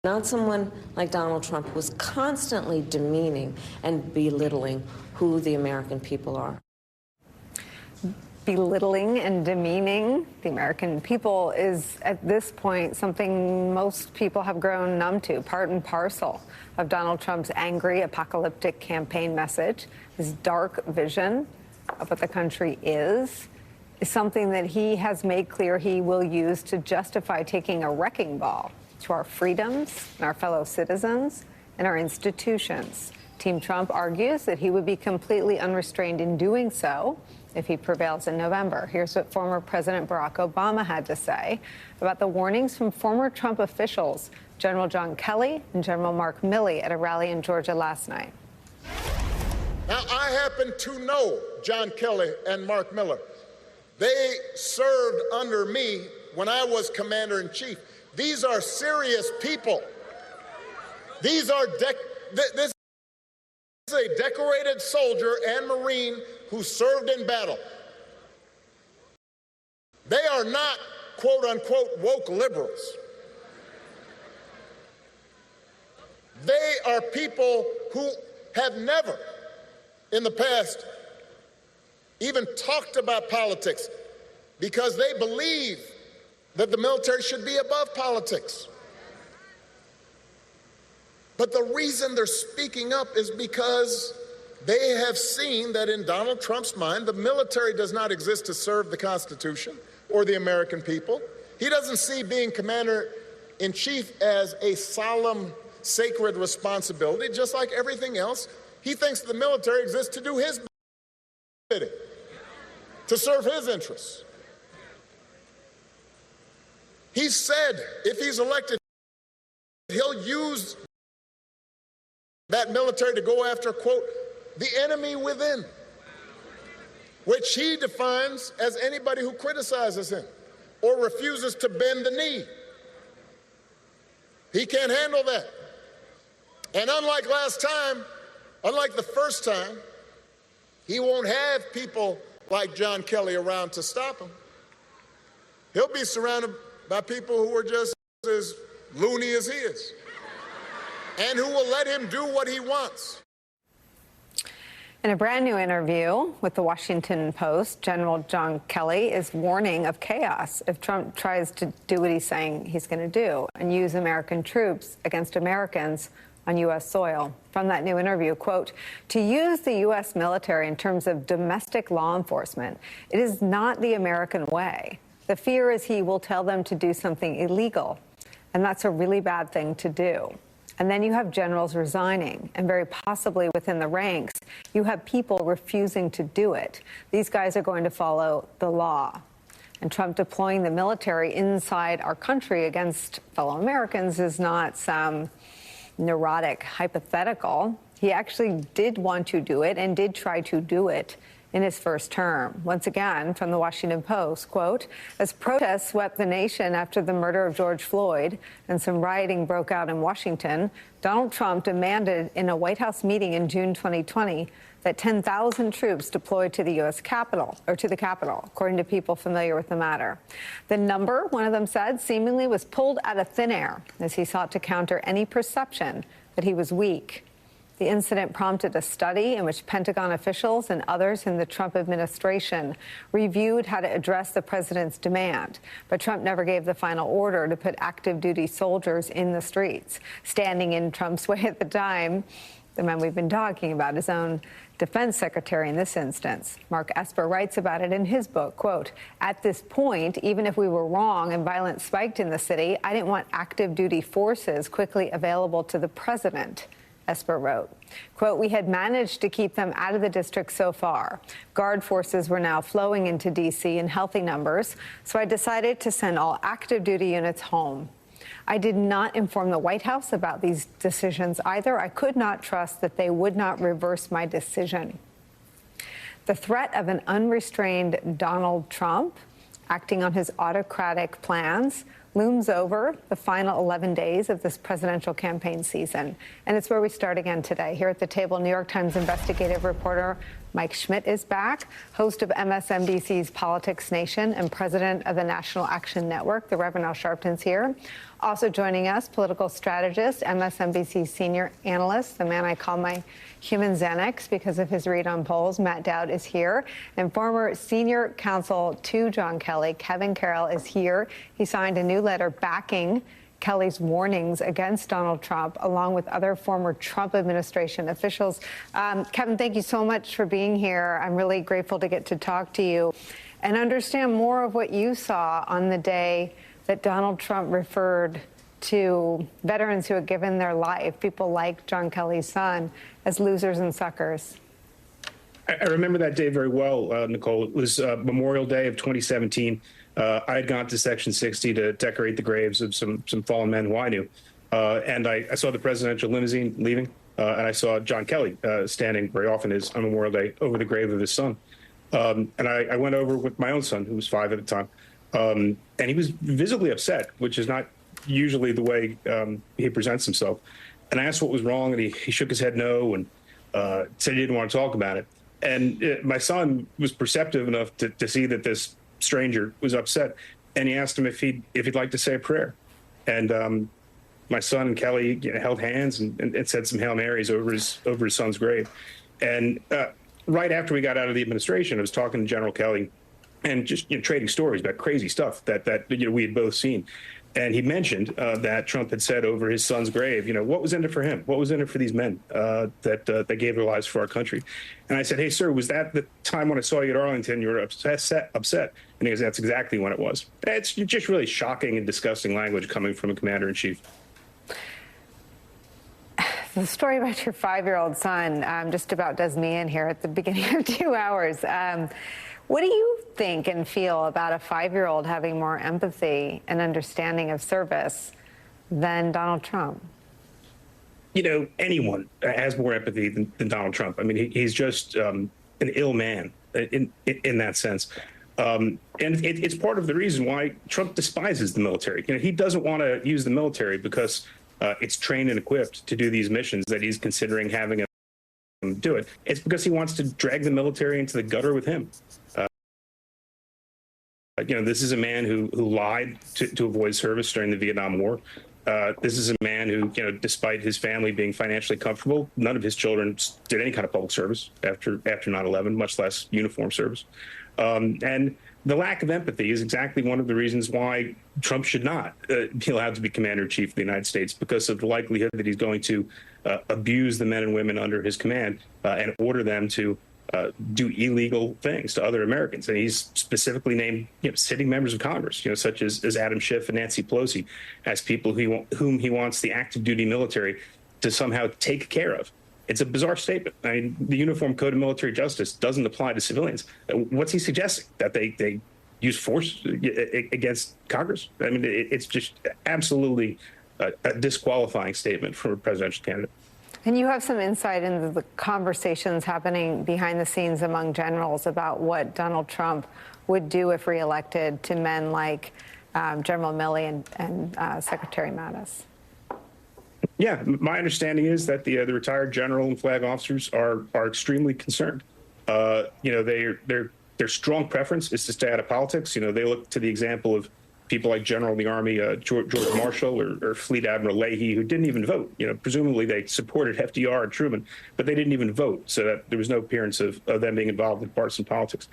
Not someone like Donald Trump who is constantly demeaning and belittling who the American people are. Belittling and demeaning the American people is, at this point, something most people have grown numb to, part and parcel of Donald Trump's angry, apocalyptic campaign message. His dark vision of what the country is something that he has made clear he will use to justify taking a wrecking ball to our freedoms and our fellow citizens and our institutions. Team Trump argues that he would be completely unrestrained in doing so if he prevails in November. Here's what former President Barack Obama had to say about the warnings from former Trump officials, General John Kelly and General Mark Milley, at a rally in Georgia last night. Now, I happen to know John Kelly and Mark Miller. They served under me when I was commander-in-chief. These are serious people. This is a decorated soldier and Marine who served in battle. They are not, quote-unquote, woke liberals. They are people who have never, in the past, even talked about politics because they believe that the military should be above politics. But the reason they're speaking up is because they have seen that in Donald Trump's mind, the military does not exist to serve the Constitution or the American people. He doesn't see being commander-in-chief as a solemn, sacred responsibility, just like everything else. He thinks the military exists to do his bidding, to serve his interests. He said if he's elected, he'll use that military to go after, quote, the enemy within, which he defines as anybody who criticizes him or refuses to bend the knee. He can't handle that. And unlike last time, unlike the first time, he won't have people like John Kelly around to stop him. He'll be surrounded by people who are just as loony as he is and who will let him do what he wants. In a brand new interview with the Washington Post, General John Kelly is warning of chaos if Trump tries to do what he's saying he's going to do and use American troops against Americans on U.S. soil. From that new interview, quote, to use the U.S. military in terms of domestic law enforcement, it is not the American way. The fear is he will tell them to do something illegal, and that's a really bad thing to do. And then you have generals resigning, and very possibly within the ranks, you have people refusing to do it. These guys are going to follow the law. And Trump deploying the military inside our country against fellow Americans is not some neurotic hypothetical. He actually did want to do it and did try to do it in his first term. Once again, from the Washington Post, quote, as protests swept the nation after the murder of George Floyd and some rioting broke out in Washington, Donald Trump demanded in a White House meeting in June 2020 that 10,000 troops deployed to the U.S. Capitol, or to the Capitol, according to people familiar with the matter. The number, one of them said, seemingly was pulled out of thin air as he sought to counter any perception that he was weak. The incident prompted a study in which Pentagon officials and others in the Trump administration reviewed how to address the president's demand. But Trump never gave the final order to put active duty soldiers in the streets. Standing in Trump's way at the time, the man we've been talking about, his own defense secretary in this instance. Mark Esper writes about it in his book, quote, at this point, even if we were wrong and violence spiked in the city, I didn't want active duty forces quickly available to the president. Esper wrote, quote, we had managed to keep them out of the district so far. Guard forces were now flowing into D.C. in healthy numbers, so I decided to send all active duty units home. I did not inform the White House about these decisions either. I could not trust that they would not reverse my decision. The threat of an unrestrained Donald Trump acting on his autocratic plans looms over the final 11 days of this presidential campaign season. And it's where we start again today. Here at the table, New York Times investigative reporter Mike Schmidt is back, host of MSNBC's Politics Nation and president of the National Action Network. The Reverend Al Sharpton's here. Also joining us, political strategist, MSNBC senior analyst, the man I call my human Xanax because of his read on polls, Matt Dowd is here. And former senior counsel to John Kelly, Kevin Carroll, is here. He signed a new letter backing Kelly's warnings against Donald Trump, along with other former Trump administration officials. Kevin, thank you so much for being here. I'm really grateful to get to talk to you and understand more of what you saw on the day that Donald Trump referred to veterans who had given their life, people like John Kelly's son, as losers and suckers. I remember that day very well, Nicolle. It was Memorial Day of 2017. I had gone to Section 60 to decorate the graves of some fallen men who I knew. And I saw the presidential limousine leaving, and I saw John Kelly standing, very often is on Memorial Day, over the grave of his son. And I went over with my own son, who was 5 at the time. And he was visibly upset, which is not usually the way he presents himself. And I asked what was wrong, and he shook his head no and said he didn't want to talk about it. And my son was perceptive enough to see that this stranger was upset, and he asked him if he'd like to say a prayer. And my son and Kelly held hands and said some Hail Marys over his son's grave. And right after we got out of the administration, I was talking to General Kelly and just trading stories about crazy stuff that we had both seen. And he mentioned that Trump had said over his son's grave, what was in it for him? What was in it for these men that gave their lives for our country? And I said, hey, sir, was that the time when I saw you at Arlington, you were upset? And he goes, that's exactly when it was. It's just really shocking and disgusting language coming from a commander-in-chief. The story about your 5-year-old son just about does me in here at the beginning of 2 hours. What do you think and feel about a 5-year-old having more empathy and understanding of service than Donald Trump? Anyone has more empathy than Donald Trump. I mean, he's just an ill man in that sense. And it's part of the reason why Trump despises the military. He doesn't want to use the military because it's trained and equipped to do these missions that he's considering having him do it. It's because he wants to drag the military into the gutter with him. This is a man who lied to avoid service during the Vietnam War. This is a man who, despite his family being financially comfortable, none of his children did any kind of public service after 9/11, much less uniform service. And the lack of empathy is exactly one of the reasons why Trump should not be allowed to be commander-in-chief of the United States, because of the likelihood that he's going to abuse the men and women under his command and order them to do illegal things to other Americans. And he's specifically named sitting members of Congress, such as Adam Schiff and Nancy Pelosi, as people whom he wants the active duty military to somehow take care of. It's a bizarre statement. I mean, the Uniform Code of Military Justice doesn't apply to civilians. What's he suggesting? That they use force against Congress? I mean, it's just absolutely a disqualifying statement from a presidential candidate. And you have some insight into the conversations happening behind the scenes among generals about what Donald Trump would do if reelected to men like General Milley and Secretary Mattis. Yeah, my understanding is that the retired general and flag officers are extremely concerned. Their strong preference is to stay out of politics. They look to the example of people like General in the Army, George Marshall, or Fleet Admiral Leahy, who didn't even vote. Presumably they supported FDR and Truman, but they didn't even vote, so that there was no appearance of them being involved in partisan politics.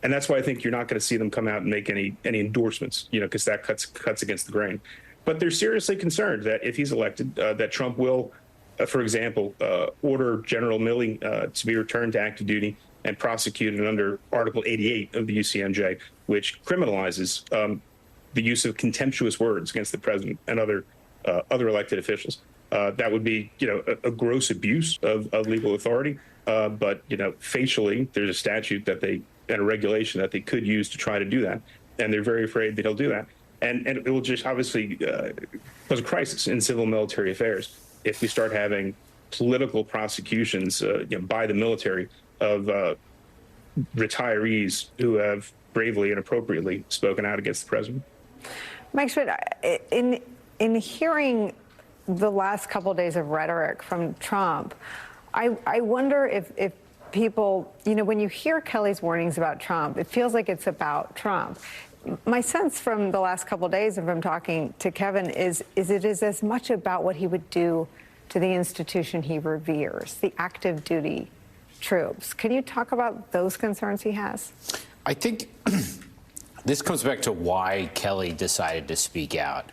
And that's why I think you're not going to see them come out and make any endorsements, because that cuts against the grain. But they're seriously concerned that if he's elected, that Trump will, for example, order General Milley to be returned to active duty and prosecuted under Article 88 of the UCMJ, which criminalizes the use of contemptuous words against the president and other elected officials. That would be, a gross abuse of legal authority. But facially, there's a statute and a regulation that they could use to try to do that, and they're very afraid that he'll do that. And it will just obviously cause a crisis in civil military affairs if we start having political prosecutions by the military of retirees who have bravely and appropriately spoken out against the president. Mike Schmidt, in hearing the last couple of days of rhetoric from Trump, I wonder if people, when you hear Kelly's warnings about Trump, it feels like it's about Trump. My sense from the last couple of days of him talking to Kevin is it is as much about what he would do to the institution he reveres, the active duty troops. Can you talk about those concerns he has? I think this comes back to why Kelly decided to speak out.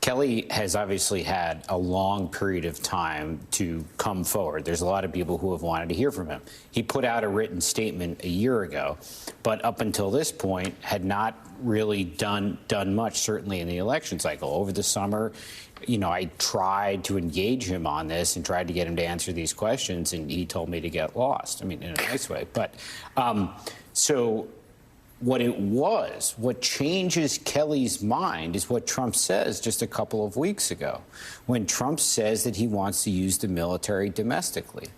Kelly has obviously had a long period of time to come forward. There's a lot of people who have wanted to hear from him. He put out a written statement a year ago, but up until this point had not really done much, certainly in the election cycle. Over the summer, I tried to engage him on this and tried to get him to answer these questions, and he told me to get lost. I mean, in a nice way. But so what changes Kelly's mind is what Trump says just a couple of weeks ago, when Trump says that he wants to use the military domestically.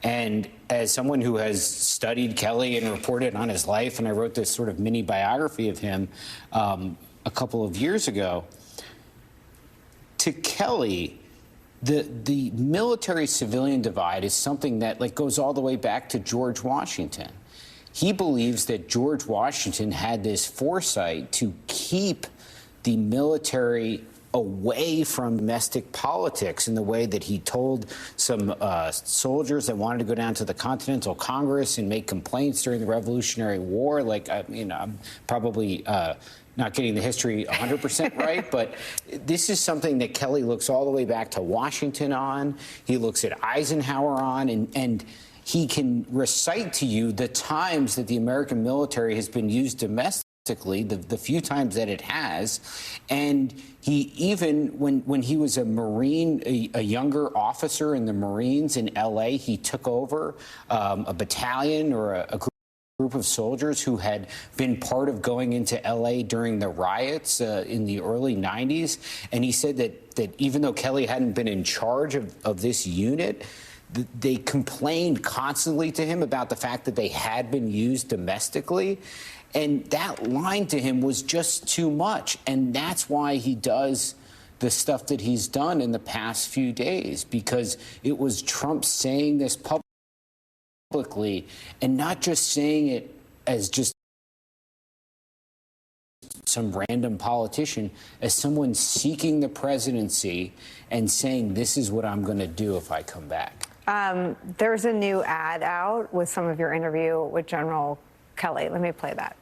And as someone who has studied Kelly and reported on his life, and I wrote this sort of mini biography of him a couple of years ago, to Kelly, the military-civilian divide is something that goes all the way back to George Washington. He believes that George Washington had this foresight to keep the military away from domestic politics in the way that he told some soldiers that wanted to go down to the Continental Congress and make complaints during the Revolutionary War. I'm probably not getting the history 100% right, but this is something that Kelly looks all the way back to Washington on. He looks at Eisenhower on, and he can recite to you the times that the American military has been used domestically, the few times that it has. And he even, when he was a Marine, a younger officer in the Marines in L.A., he took over a battalion or a group of soldiers who had been part of going into L.A. during the riots in the early 90s. And he said that even though Kelly hadn't been in charge of this unit, they complained constantly to him about the fact that they had been used domestically. And that line to him was just too much. And that's why he does the stuff that he's done in the past few days, because it was Trump saying this publicly and not just saying it as just some random politician, as someone seeking the presidency and saying, this is what I'm going to do if I come back. There's a new ad out with some of your interview with General Kelly. Let me play that.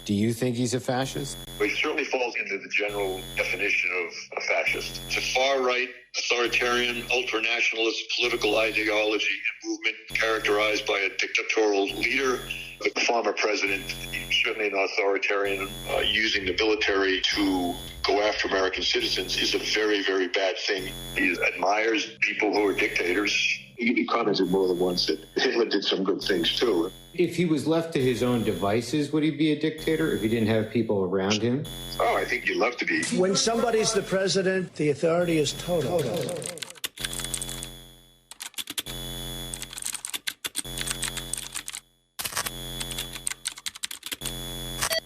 Do you think he's a fascist? He certainly falls into the general definition of a fascist. It's a far-right, authoritarian, ultranationalist political ideology and movement characterized by a dictatorial leader, the former president, certainly an authoritarian, using the military to go after American citizens is a very, very bad thing. He admires people who are dictators. He commented more than once that Hitler did some good things, too. If he was left to his own devices, would he be a dictator if he didn't have people around him? Oh, I think you'd love to be. When somebody's the president, the authority is total.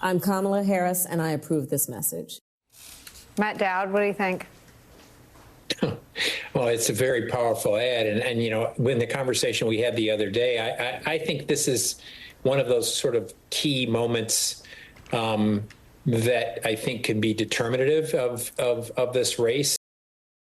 I'm Kamala Harris, and I approve this message. Matt Dowd, what do you think? Well, it's a very powerful ad. And when the conversation we had the other day, I think this is one of those sort of key moments that I think could be determinative of this race.